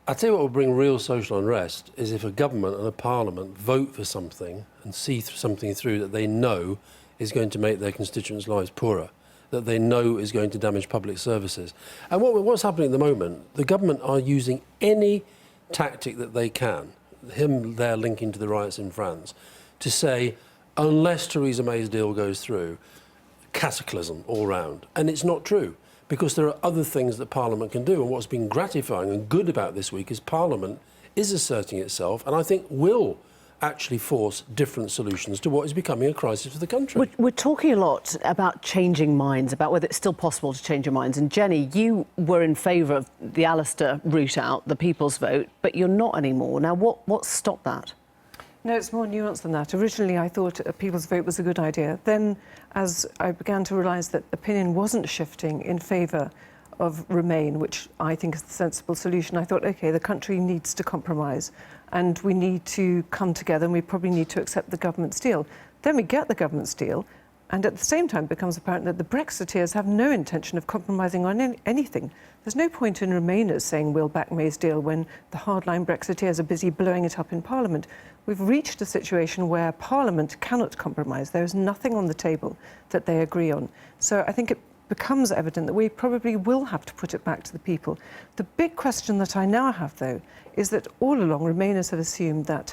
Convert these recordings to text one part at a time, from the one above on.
I tell you what will bring real social unrest is if a government and a parliament vote for something and see something through that they know is going to make their constituents' lives poorer, that they know is going to damage public services. And what's happening at the moment, the government are using any tactic that they can, him there linking to the riots in France, to say, unless Theresa May's deal goes through, cataclysm all round. And it's not true, because there are other things that Parliament can do. And what's been gratifying and good about this week is Parliament is asserting itself, and I think will actually force different solutions to what is becoming a crisis for the country. We're talking a lot about changing minds, about whether it's still possible to change your minds. And Jenni, you were in favour of the Alastair route out, the people's vote, but you're not anymore. Now, what stopped that? No, it's more nuanced than that. Originally, I thought a people's vote was a good idea. Then, as I began to realise that opinion wasn't shifting in favour of Remain, which I think is the sensible solution, I thought, OK, the country needs to compromise and we need to come together and we probably need to accept the government's deal. Then we get the government's deal, and at the same time it becomes apparent that the Brexiteers have no intention of compromising on anything. There's no point in Remainers saying we'll back May's deal when the hardline Brexiteers are busy blowing it up in Parliament. We've reached a situation where Parliament cannot compromise. There is nothing on the table that they agree on. So I think it becomes evident that we probably will have to put it back to the people. The big question that I now have, though, is that all along Remainers have assumed that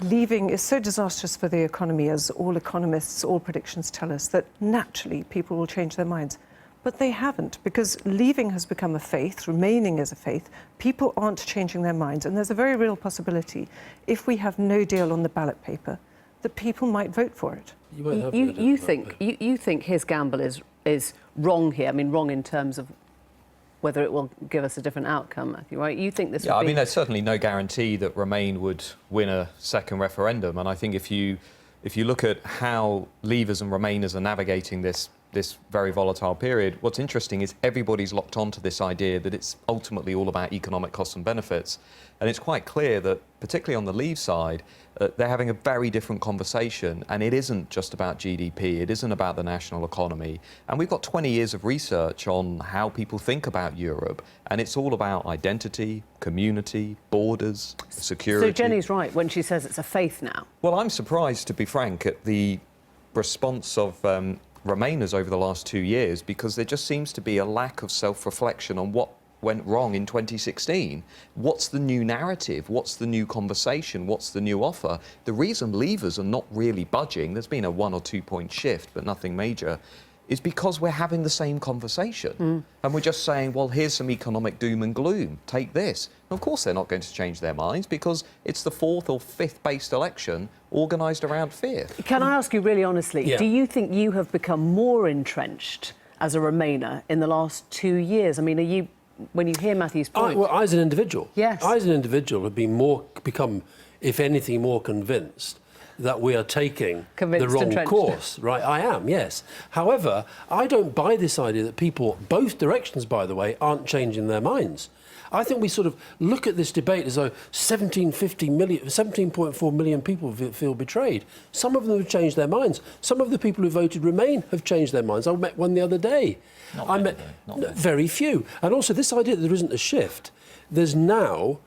leaving is so disastrous for the economy, as all economists, all predictions tell us, that naturally people will change their minds. But they haven't, because leaving has become a faith, remaining is a faith. People aren't changing their minds, and there's a very real possibility, if we have no deal on the ballot paper, that people might vote for it. You think his gamble is wrong here? I mean, wrong in terms of whether it will give us a different outcome, Matthew, right? You think this would be... I mean, there's certainly no guarantee that Remain would win a second referendum, and I think if you look at how Leavers and Remainers are navigating this very volatile period, what's interesting is everybody's locked onto this idea that it's ultimately all about economic costs and benefits. And it's quite clear that, particularly on the Leave side, they're having a very different conversation, and it isn't just about GDP, it isn't about the national economy. And we've got 20 years of research on how people think about Europe, and it's all about identity, community, borders, security. So Jenni's right when she says it's a faith now. Well, I'm surprised, to be frank, at the response of Remainers over the last 2 years, because there just seems to be a lack of self-reflection on what went wrong in 2016. What's the new narrative? What's the new conversation? What's the new offer? The reason Leavers are not really budging, there's been a 1 or 2 point shift, but nothing major, is because we're having the same conversation. And we're just saying, well, here's some economic doom and gloom, take this. And of course they're not going to change their minds, because it's the 4th or 5th based election organised around fear. Can I ask you really honestly, do you think you have become more entrenched as a Remainer in the last 2 years? I mean, are you, when you hear Matthew's point... I as an individual, yes. I as an individual have become, if anything, more convinced that we are taking the wrong course. Right, I am, yes. However, I don't buy this idea that people, both directions, by the way, aren't changing their minds. I think we sort of look at this debate as though 17.4 million people feel betrayed. Some of them have changed their minds. Some of the people who voted Remain have changed their minds. I met one the other day. Very few. And also this idea that there isn't a shift. There's now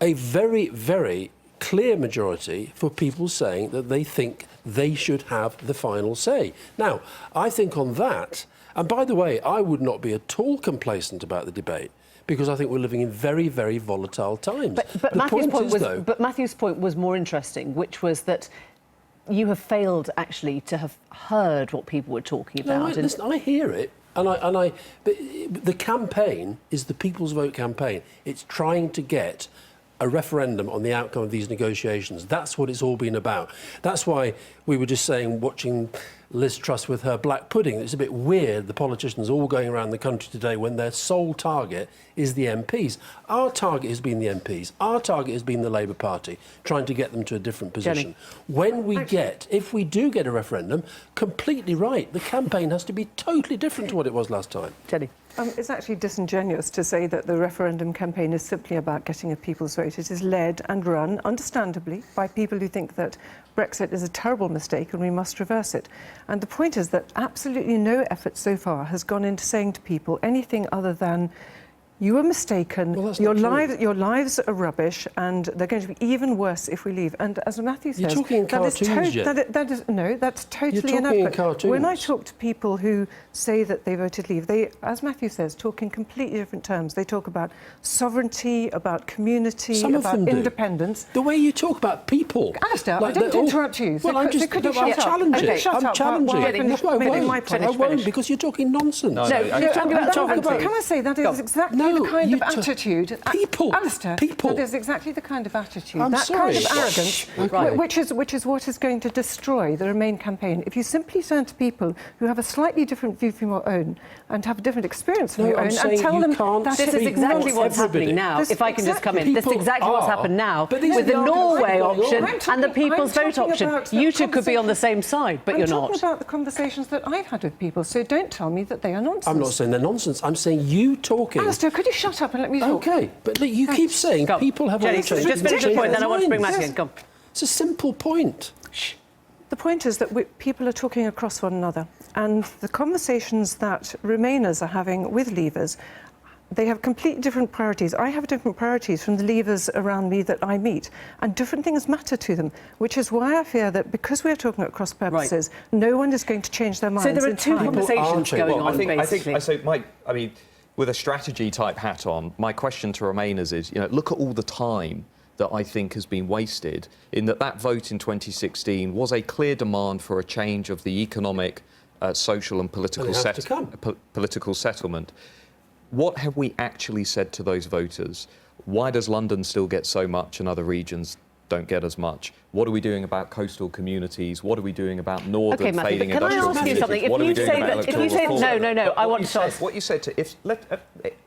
a very, very clear majority for people saying that they think they should have the final say. Now, I think on that, and by the way, I would not be at all complacent about the debate, because I think we're living in very, very volatile times. But Matthew's point was more interesting, which was that you have failed actually to have heard what people were talking about. No, listen, I hear it, but the campaign is the People's Vote campaign. It's trying to get a referendum on the outcome of these negotiations. That's what it's all been about. That's why we were just saying, watching Liz Truss with her black pudding, it's a bit weird, the politicians all going around the country today when their sole target is the MPs. Our target has been the MPs. Our target has been the Labour Party, trying to get them to a different position. Jenni. If we do get a referendum, completely right, the campaign has to be totally different to what it was last time. Jenni. It's actually disingenuous to say that the referendum campaign is simply about getting a people's vote. It is led and run, understandably, by people who think that Brexit is a terrible mistake and we must reverse it. And the point is that absolutely no effort so far has gone into saying to people anything other than You were mistaken. Well, that's your not true. your lives are rubbish, and they're going to be even worse if we leave. And as Matthew says, You're talking in cartoons, Jen. that's totally You're talking in inadequate. cartoons. When I talk to people who say that they voted leave, they, as Matthew says, talk in completely different terms. They talk about sovereignty, about community, Some of about them do. independence. The way you talk about people. Alastair, I like didn't they're all- interrupt you. So Well, I'm just could you I'm shut up? challenging. Okay, shut I'm up. challenging. Well, No, I maybe won't. my I won't finish. because you're talking nonsense. No, No, I- can I say that is exactly No, the kind you of attitude... People. Alastair, People. that is exactly the kind of attitude, I'm that sorry. kind of arrogance, Okay. which is what is going to destroy the Remain campaign. If you simply turn to people who have a slightly different view from your own and have a different experience from No, your I'm own and saying tell you them can't that This is speak exactly for what's everybody. happening now. This- If I can just come in, this is People exactly what's are. happened now But these with are the the arguments Norway going on. option I'm and the talking- people's I'm vote talking option. about the You two could be on the conversation- same side, but you're I'm not. talking about the conversations that I've had with people, so don't tell me that they are nonsense. I'm not saying they're nonsense. I'm saying you talking. Alastair, could you shut up and let me talk? Okay, but look, you keep saying Go. people have Jenny, all changed. just finish your changed point, then I want to bring their Matthew minds. in. Come. It's a simple point. The point is that people are talking across one another, and the conversations that Remainers are having with Leavers, they have completely different priorities. I have different priorities from the Leavers around me that I meet, and different things matter to them, which is why I fear that because we're talking at cross purposes, no one is going to change their minds. So there are in two time. conversations People aren't going Well, on, I think basically. I mean, with a strategy type hat on, my question to Remainers is, look at all the time that I think has been wasted in that vote in 2016 was a clear demand for a change of the economic, social and political, And it has to come. political settlement. What have we actually said to those voters? Why does London still get so much and other regions don't get as much? What are we doing about coastal communities? What are we doing about northern Okay, Matthew, fading but can I industrial ask you communities? something? If What are we you doing say about that- if electoral you say- reform? no, But I what want you to said- ask- What you said to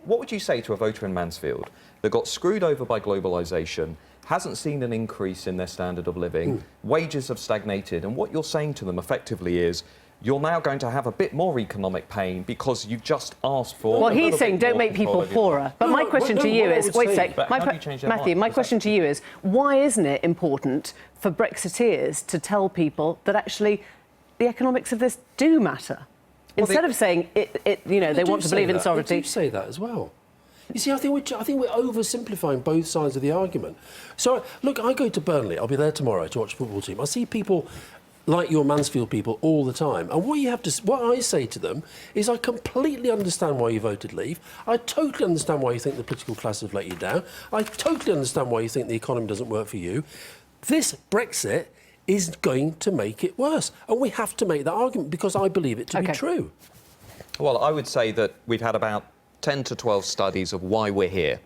what would you say to a voter in Mansfield that got screwed over by globalisation, hasn't seen an increase in their standard of living, wages have stagnated, and what you're saying to them effectively is, you're now going to have a bit more economic pain because you've just asked for. Well, a he's little saying bit don't more make people control over your life. poorer. But my No, question no, to you what I is, would wait a say- sec, But how do you change their Matthew, mind? my question to you is, why isn't it important for Brexiteers to tell people that actually the economics of this do matter? Instead of saying they do want to say believe in that. sovereignty. They do say that as well. You see, I think we're oversimplifying both sides of the argument. So, look, I go to Burnley. I'll be there tomorrow to watch a football team. I see people like your Mansfield people all the time. And what I say to them is I completely understand why you voted leave. I totally understand why you think the political class have let you down. I totally understand why you think the economy doesn't work for you. This Brexit is going to make it worse. And we have to make that argument because I believe it to be true. Well, I would say that we've had about 10 to 12 studies of why we're here.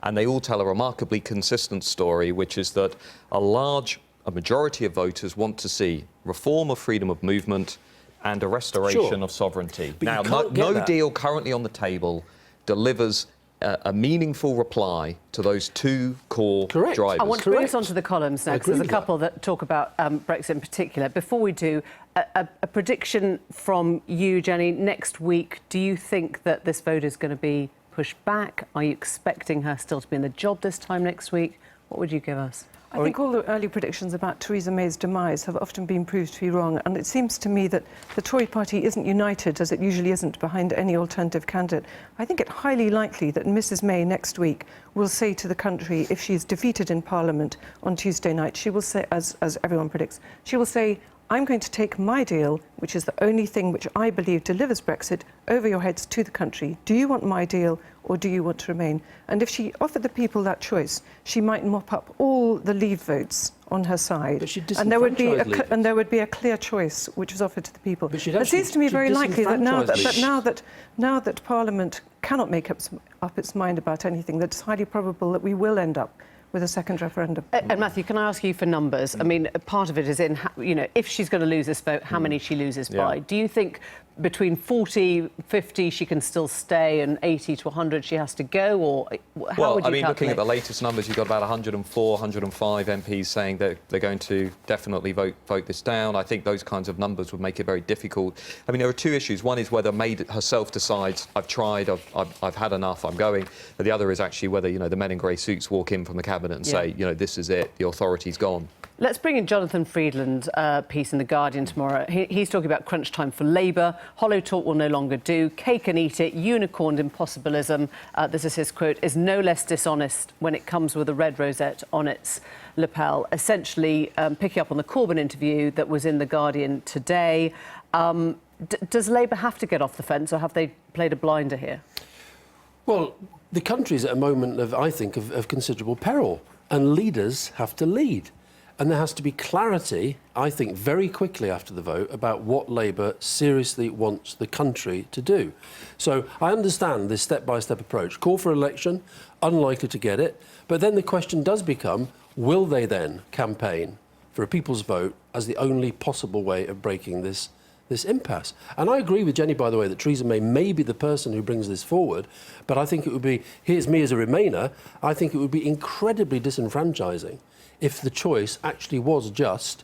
And they all tell a remarkably consistent story, which is that a majority of voters want to see reform of freedom of movement and a restoration of sovereignty. But now, you can't get no that. deal currently on the table delivers a meaningful reply to those two core Correct. drivers. I want to bring us onto the columns next. There's a couple that talk about Brexit in particular. Before we do, a prediction from you, Jenny, next week. Do you think that this vote is going to be pushed back? Are you expecting her still to be in the job this time next week? What would you give us? I think all the early predictions about Theresa May's demise have often been proved to be wrong, and it seems to me that the Tory party isn't united, as it usually isn't, behind any alternative candidate. I think it highly likely that Mrs May next week will say to the country, if she is defeated in Parliament on Tuesday night, she will say, as everyone predicts, she will say, I'm going to take my deal, which is the only thing which I believe delivers Brexit, over your heads to the country. Do you want my deal or do you want to remain? And if she offered the people that choice, she might mop up all the Leave votes on her side. But she'd And there would be disenfranchise Leavers. and there would be a clear choice which was offered to the people. But she'd It seems to me she'd very likely that disenfranchise now that Parliament cannot make up its mind about anything, that it's highly probable that we will end up with a second referendum. And Matthew, can I ask you for numbers? I mean, part of it is in, if she's going to lose this vote, how many she loses by. Do you think between 40, 50 she can still stay and 80 to 100 she has to go, or how would you calculate? Looking at the latest numbers, you've got about 104, 105 MPs saying that they're going to definitely vote this down. I think those kinds of numbers would make it very difficult. I mean, there are two issues. One is whether May herself decides, I've tried, I've had enough, I'm going. And the other is actually whether, the men in grey suits walk in from the cabinet and say, this is it, the authority's gone. Let's bring in Jonathan Friedland's piece in The Guardian tomorrow. He's talking about crunch time for Labour. Hollow talk will no longer do. Cake and eat it. Unicorn impossibilism. This is his quote, is no less dishonest when it comes with a red rosette on its lapel. Essentially, picking up on the Corbyn interview that was in The Guardian today. Does Labour have to get off the fence, or have they played a blinder here? Well, the country's at a moment of, I think, of considerable peril, and leaders have to lead. And there has to be clarity, I think, very quickly after the vote about what Labour seriously wants the country to do. So I understand this step-by-step approach. Call for election, unlikely to get it. But then the question does become, will they then campaign for a people's vote as the only possible way of breaking this impasse? And I agree with Jenny, by the way, that Theresa may be the person who brings this forward, but I think it would be, here's me as a Remainer, I think it would be incredibly disenfranchising if the choice actually was just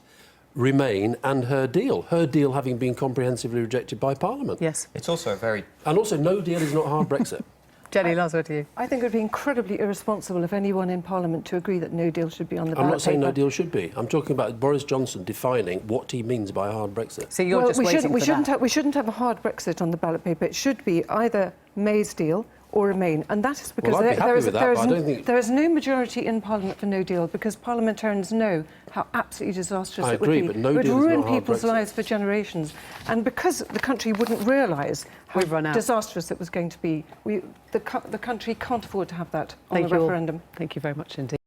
Remain and her deal having been comprehensively rejected by Parliament. Yes. It's also a very... And also, no deal is not hard Brexit. Jenny, last word to you. I think it would be incredibly irresponsible of anyone in Parliament to agree that no deal should be on the ballot I'm not saying paper. no deal should be. I'm talking about Boris Johnson defining what he means by a hard Brexit. So you're just waiting for that. We shouldn't have a hard Brexit on the ballot paper. It should be either May's deal or Remain, and that is because there is no majority in Parliament for no deal, because parliamentarians know how absolutely disastrous it would be. But no it would deal is ruin not hard people's Brexit. lives for generations, and because the country wouldn't realise how disastrous it was going to be, the country can't afford to have that on the referendum. Thank you very much indeed.